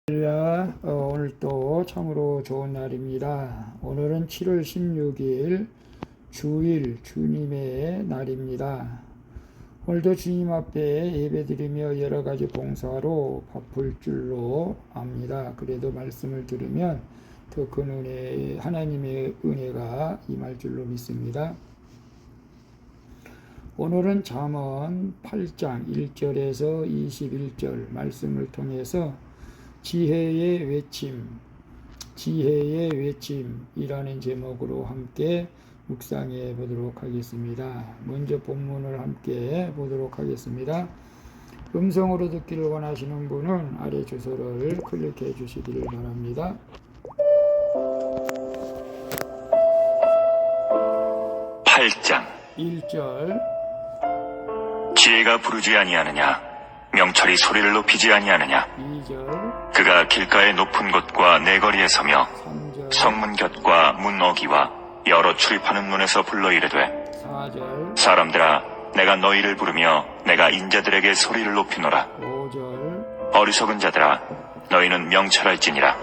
할렐루야. 오늘 또 참으로 좋은 날입니다. 오늘은 7월 16일 주일 주님의 날입니다. 오늘도 주님 앞에 예배드리며 여러가지 봉사로 바쁠 줄로 압니다. 그래도 말씀을 들으면 더 큰 은혜, 하나님의 은혜가 임할 줄로 믿습니다. 오늘은 잠언 8장 1절에서 21절 말씀을 통해서 지혜의 외침이라는 제목으로 함께 묵상해 보도록 하겠습니다. 먼저 본문을 함께 보도록 하겠습니다. 음성으로 듣기를 원하시는 분은 아래 주소를 클릭해 주시기를 바랍니다. 8장 1절 지혜가 부르지 아니하느냐 명철이 소리를 높이지 아니하느냐 2절 그가 길가의 높은 곳과 내거리에 서며 3절 성문 곁과 문 어기와 여러 출입하는 문에서 불러 이르되 4절 사람들아 내가 너희를 부르며 내가 인자들에게 소리를 높이노라 5절 어리석은 자들아 너희는 명철할지니라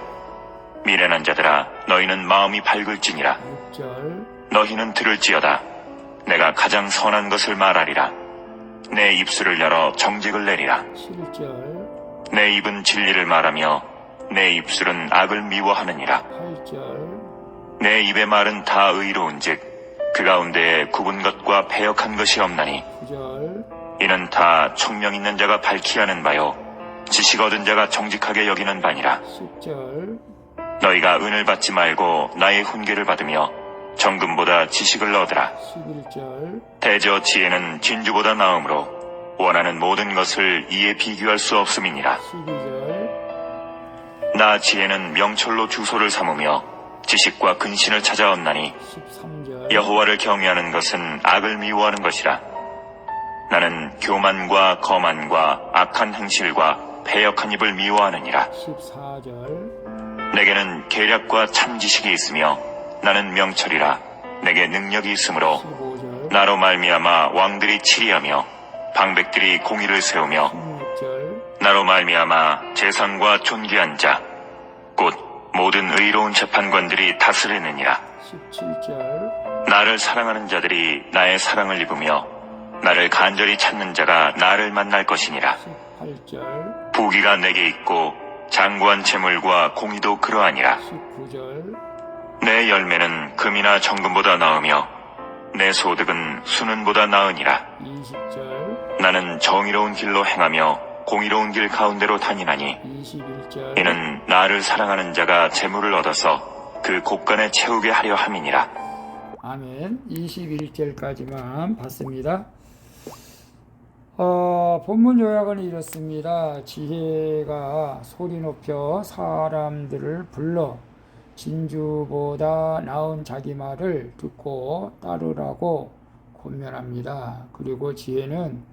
미련한 자들아 너희는 마음이 밝을지니라 6절 너희는 들을지어다 내가 가장 선한 것을 말하리라 내 입술을 열어 정직을 내리라 7절 내 입은 진리를 말하며 내 입술은 악을 미워하느니라 8절 내 입의 말은 다 의로운즉 그 가운데에 굽은 것과 패역한 것이 없나니 9절 이는 다 총명 있는 자가 밝히 하는 바요 지식 얻은 자가 정직하게 여기는 바니라 10절 너희가 은을 받지 말고 나의 훈계를 받으며 정금보다 지식을 얻으라 11절 대저 지혜는 진주보다 나음으로 원하는 모든 것을 이에 비교할 수 없음이니라 12절 나 지혜는 명철로 주소를 삼으며 지식과 근신을 찾아왔나니 13절 여호와를 경외하는 것은 악을 미워하는 것이라 나는 교만과 거만과 악한 행실과 패역한 입을 미워하느니라 14절 내게는 계략과 참 지식이 있으며 나는 명철이라 내게 능력이 있으므로 15절 나로 말미암아 왕들이 치리하며 방백들이 공의를 세우며 16절 나로 말미암아 재상과 존귀한 자 곧 모든 의로운 재판관들이 다스리느니라 17절 나를 사랑하는 자들이 나의 사랑을 입으며 나를 간절히 찾는 자가 나를 만날 것이니라 18절 부귀가 내게 있고 장구한 재물과 공의도 그러하니라 19절 내 열매는 금이나 정금보다 나으며 내 소득은 수는보다 나으니라 20절 나는 정의로운 길로 행하며 공의로운 길 가운데로 다니나니 21절 이는 나를 사랑하는 자가 재물을 얻어서 그 곳간에 채우게 하려 함이니라. 아멘. 21절까지만 봤습니다. 본문 요약은 이렇습니다. 지혜가 소리 높여 사람들을 불러 진주보다 나은 자기 말을 듣고 따르라고 권면합니다. 그리고 지혜는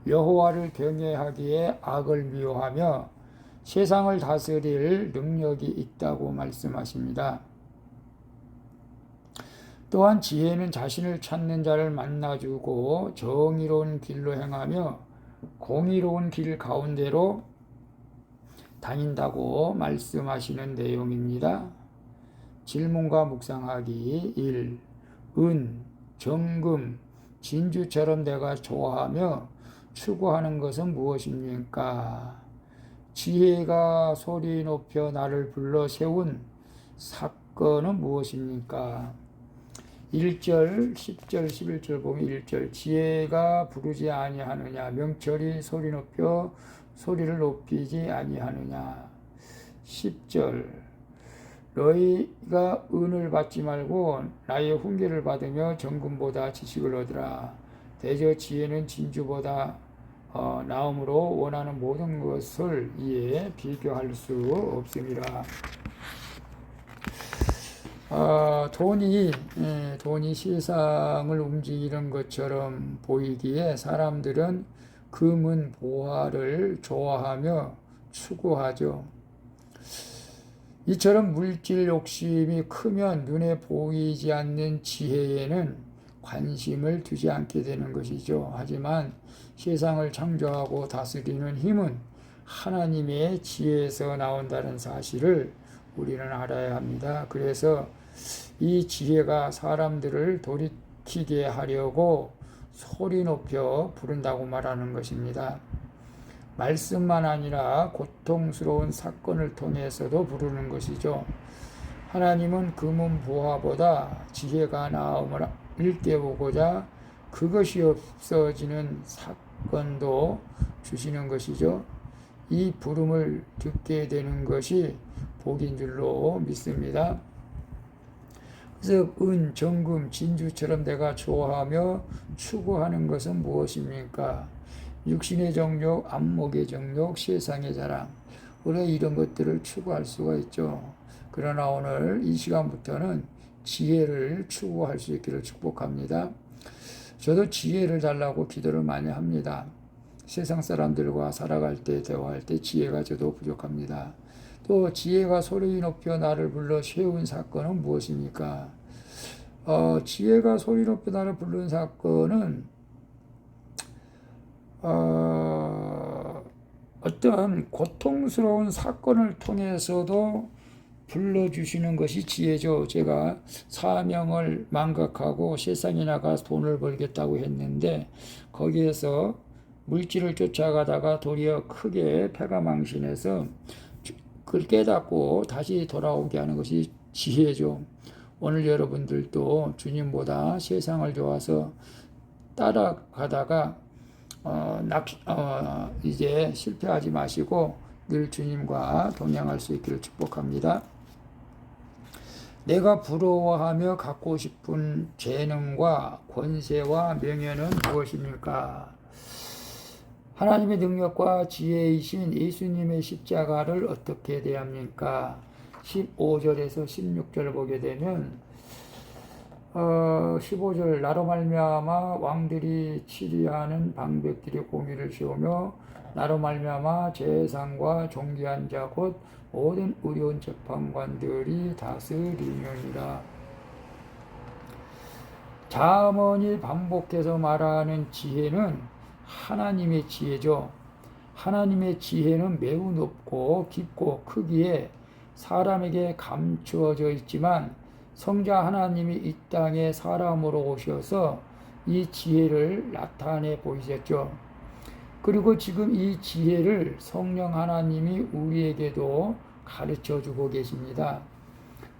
여호와를 경외하기에 악을 미워하며 세상을 다스릴 능력이 있다고 말씀하십니다. 또한 지혜는 자신을 찾는 자를 만나주고 정의로운 길로 행하며 공의로운 길 가운데로 다닌다고 말씀하시는 내용입니다. 질문과 묵상하기 1. 은, 정금, 진주처럼 내가 좋아하며 추구하는 것은 무엇입니까? 지혜가 소리 높여 나를 불러 세운 사건은 무엇입니까? 1절, 10절, 11절 보면 1절 지혜가 부르지 아니하느냐 명철이 소리 높여 소리를 높이지 아니하느냐 10절 너희가 은을 받지 말고 나의 훈계를 받으며 정금보다 지식을 얻으라 대저 지혜는 진주보다 나음으로 원하는 모든 것을 이에 비교할 수 없습니다. 돈이 세상을 움직이는 것처럼 보이기에 사람들은 금은 보화를 좋아하며 추구하죠. 이처럼 물질 욕심이 크면 눈에 보이지 않는 지혜에는 관심을 두지 않게 되는 것이죠. 하지만 세상을 창조하고 다스리는 힘은 하나님의 지혜에서 나온다는 사실을 우리는 알아야 합니다. 그래서 이 지혜가 사람들을 돌이키게 하려고 소리 높여 부른다고 말하는 것입니다. 말씀만 아니라 고통스러운 사건을 통해서도 부르는 것이죠. 하나님은 금은 부화보다 지혜가 나음을 일깨우고자 그것이 없어지는 사건도 주시는 것이죠. 이 부름을 듣게 되는 것이 복인 줄로 믿습니다. 그래서 은, 정금, 진주처럼 내가 좋아하며 추구하는 것은 무엇입니까? 육신의 정욕, 안목의 정욕, 세상의 자랑. 우리가 이런 것들을 추구할 수가 있죠. 그러나 오늘 이 시간부터는 지혜를 추구할 수 있기를 축복합니다. 저도 지혜를 달라고 기도를 많이 합니다. 세상 사람들과 살아갈 때, 대화할 때 지혜가 저도 부족합니다. 또 지혜가 소리 높여 나를 불러 세운 사건은 무엇입니까? 지혜가 소리 높여 나를 부른 사건은 어떤 고통스러운 사건을 통해서도 불러주시는 것이 지혜죠. 제가 사명을 망각하고 세상에 나가 돈을 벌겠다고 했는데 거기에서 물질을 쫓아가다가 도리어 크게 패가 망신해서 그걸 깨닫고 다시 돌아오게 하는 것이 지혜죠. 오늘 여러분들도 주님보다 세상을 좋아서 따라가다가 이제 실패하지 마시고 늘 주님과 동행할 수 있기를 축복합니다. 내가 부러워하며 갖고 싶은 재능과 권세와 명예는 무엇입니까? 하나님의 능력과 지혜이신 예수님의 십자가를 어떻게 대합니까? 15절에서 16절 보게 되면 15절 나로 말미암아 왕들이 치리하는 방백들이 공의를 세우며 나로 말미암아 제사장과 존귀한 자 곧 모든 의로운 재판관들이 다스리느니라. 잠언이 반복해서 말하는 지혜는 하나님의 지혜죠. 하나님의 지혜는 매우 높고 깊고 크기에 사람에게 감추어져 있지만 성자 하나님이 이 땅에 사람으로 오셔서 이 지혜를 나타내 보이셨죠. 그리고 지금 이 지혜를 성령 하나님이 우리에게도 가르쳐 주고 계십니다.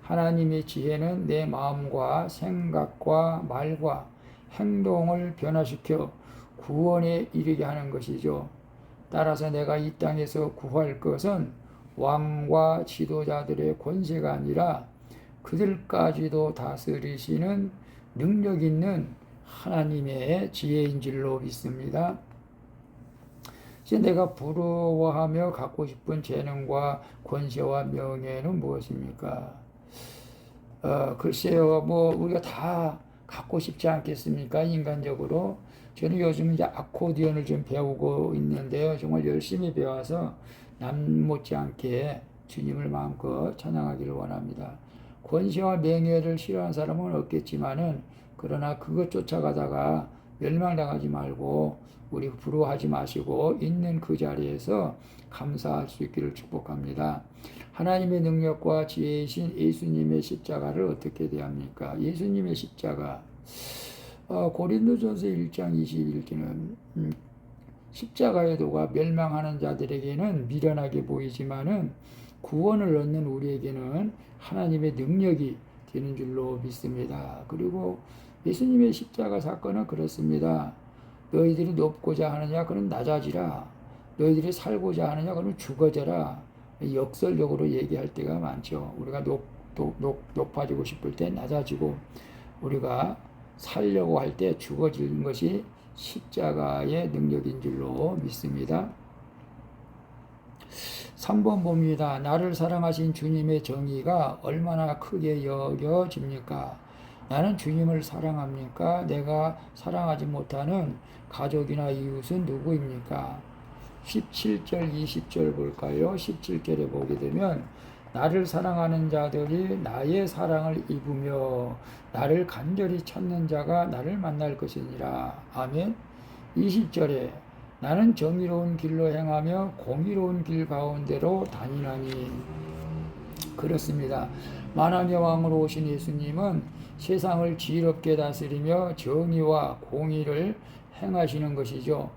하나님의 지혜는 내 마음과 생각과 말과 행동을 변화시켜 구원에 이르게 하는 것이죠. 따라서 내가 이 땅에서 구할 것은 왕과 지도자들의 권세가 아니라 그들까지도 다스리시는 능력 있는 하나님의 지혜인 줄로 믿습니다. 이제 내가 부러워하며 갖고 싶은 재능과 권세와 명예는 무엇입니까? 글쎄요, 우리가 다 갖고 싶지 않겠습니까? 인간적으로. 저는 요즘 이제 아코디언을 좀 배우고 있는데요. 정말 열심히 배워서 남 못지않게 주님을 마음껏 찬양하기를 원합니다. 권세와 명예를 싫어하는 사람은 없겠지만은, 그러나 그것 쫓아가다가 멸망당하지 말고 우리 부러워하지 마시고 있는 그 자리에서 감사할 수 있기를 축복합니다. 하나님의 능력과 지혜이신 예수님의 십자가를 어떻게 대합니까? 예수님의 십자가, 고린도전서 1장 21절은 십자가의 도가 멸망하는 자들에게는 미련하게 보이지만은 구원을 얻는 우리에게는 하나님의 능력이 되는 줄로 믿습니다. 그리고 예수님의 십자가 사건은 그렇습니다. 너희들이 높고자 하느냐 그는 낮아지라. 너희들이 살고자 하느냐 그는 죽어져라. 역설적으로 얘기할 때가 많죠. 우리가 높아지고 싶을 때 낮아지고, 우리가 살려고 할 때 죽어지는 것이 십자가의 능력인 줄로 믿습니다. 3번 봅니다. 나를 사랑하신 주님의 정의가 얼마나 크게 여겨집니까? 나는 주님을 사랑합니까? 내가 사랑하지 못하는 가족이나 이웃은 누구입니까? 17절, 20절 볼까요? 17절에 보게 되면 나를 사랑하는 자들이 나의 사랑을 입으며 나를 간절히 찾는 자가 나를 만날 것이니라. 아멘. 20절에 나는 정의로운 길로 행하며 공의로운 길 가운데로 다니나니. 그렇습니다. 만왕의 왕으로 오신 예수님은 세상을 지혜롭게 다스리며 정의와 공의를 행하시는 것이죠.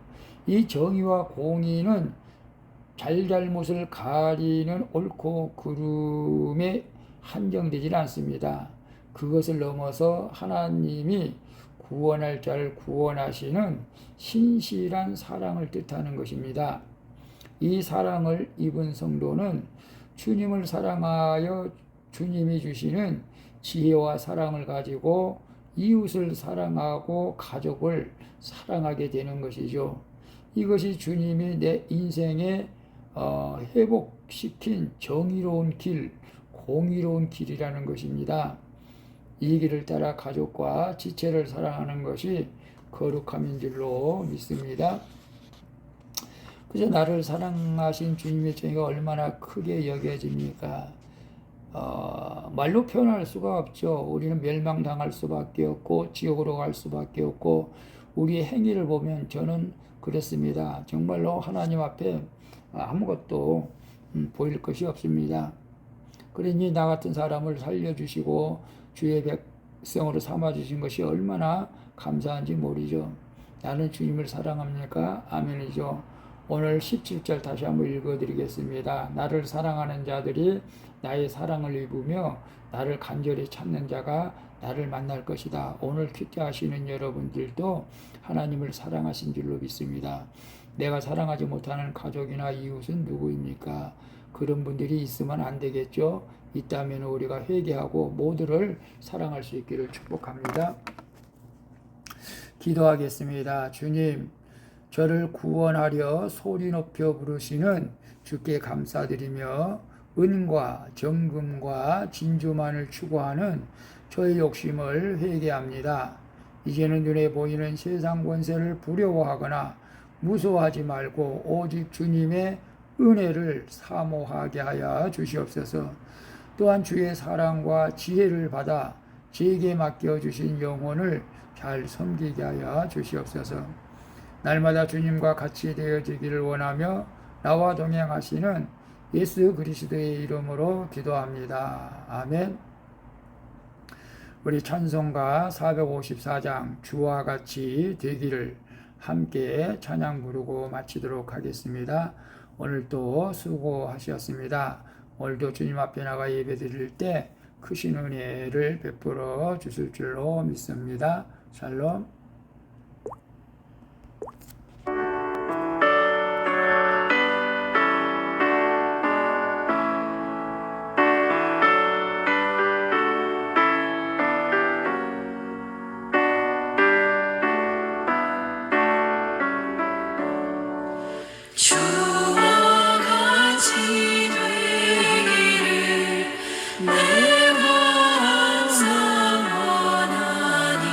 이 정의와 공의는 잘잘못을 가리는 옳고 그름에 한정되질 않습니다. 그것을 넘어서 하나님이 구원할 자를 구원하시는 신실한 사랑을 뜻하는 것입니다. 이 사랑을 입은 성도는 주님을 사랑하여 주님이 주시는 지혜와 사랑을 가지고 이웃을 사랑하고 가족을 사랑하게 되는 것이죠. 이것이 주님이 내 인생에 회복시킨 정의로운 길, 공의로운 길이라는 것입니다. 이 길을 따라 가족과 지체를 사랑하는 것이 거룩함인 줄로 믿습니다. 그저 나를 사랑하신 주님의 정의가 얼마나 크게 여겨집니까? 말로 표현할 수가 없죠. 우리는 멸망당할 수밖에 없고 지옥으로 갈 수밖에 없고 우리의 행위를 보면 저는 그렇습니다. 정말로 하나님 앞에 아무것도 보일 것이 없습니다. 그러니 나 같은 사람을 살려주시고 주의 백성으로 삼아주신 것이 얼마나 감사한지 모르죠. 나는 주님을 사랑합니까? 아멘이죠. 오늘 17절 다시 한번 읽어드리겠습니다. 나를 사랑하는 자들이 나의 사랑을 입으며 나를 간절히 찾는 자가 나를 만날 것이다. 오늘 큐티하시는 여러분들도 하나님을 사랑하신 줄로 믿습니다. 내가 사랑하지 못하는 가족이나 이웃은 누구입니까? 그런 분들이 있으면 안 되겠죠. 있다면 우리가 회개하고 모두를 사랑할 수 있기를 축복합니다. 기도하겠습니다. 주님, 저를 구원하려 소리 높여 부르시는 주께 감사드리며 은과 정금과 진주만을 추구하는 저의 욕심을 회개합니다. 이제는 눈에 보이는 세상 권세를 두려워하거나 무서워하지 말고 오직 주님의 은혜를 사모하게 하여 주시옵소서. 또한 주의 사랑과 지혜를 받아 제게 맡겨주신 영혼을 잘 섬기게 하여 주시옵소서. 날마다 주님과 같이 되어지기를 원하며 나와 동행하시는 예수 그리스도의 이름으로 기도합니다. 아멘. 우리 찬송가 454장 주와 같이 되기를 함께 찬양 부르고 마치도록 하겠습니다. 오늘도 수고하셨습니다. 오늘도 주님 앞에 나가 예배 드릴 때 크신 은혜를 베풀어 주실 줄로 믿습니다. 샬롬. 주와 같이 되기를 내가 항상 원하니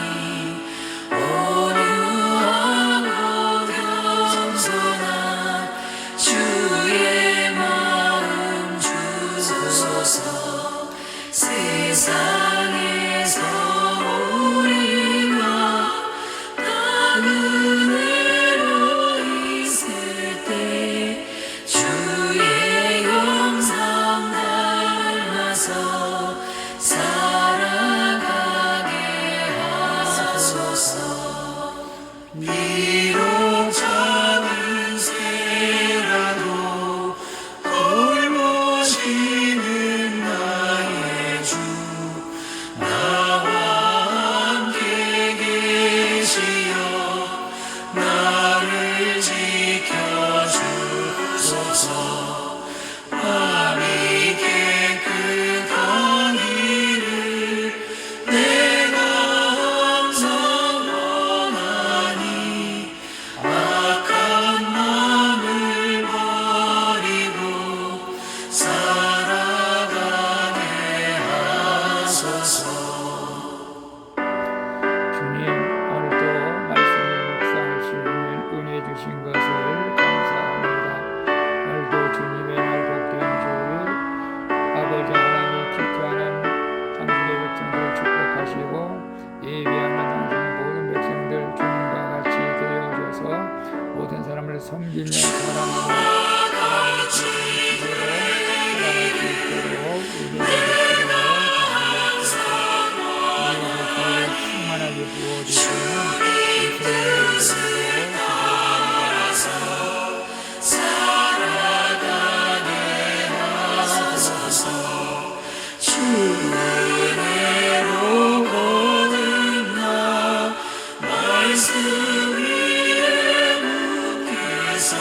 말씀 위에 묶여서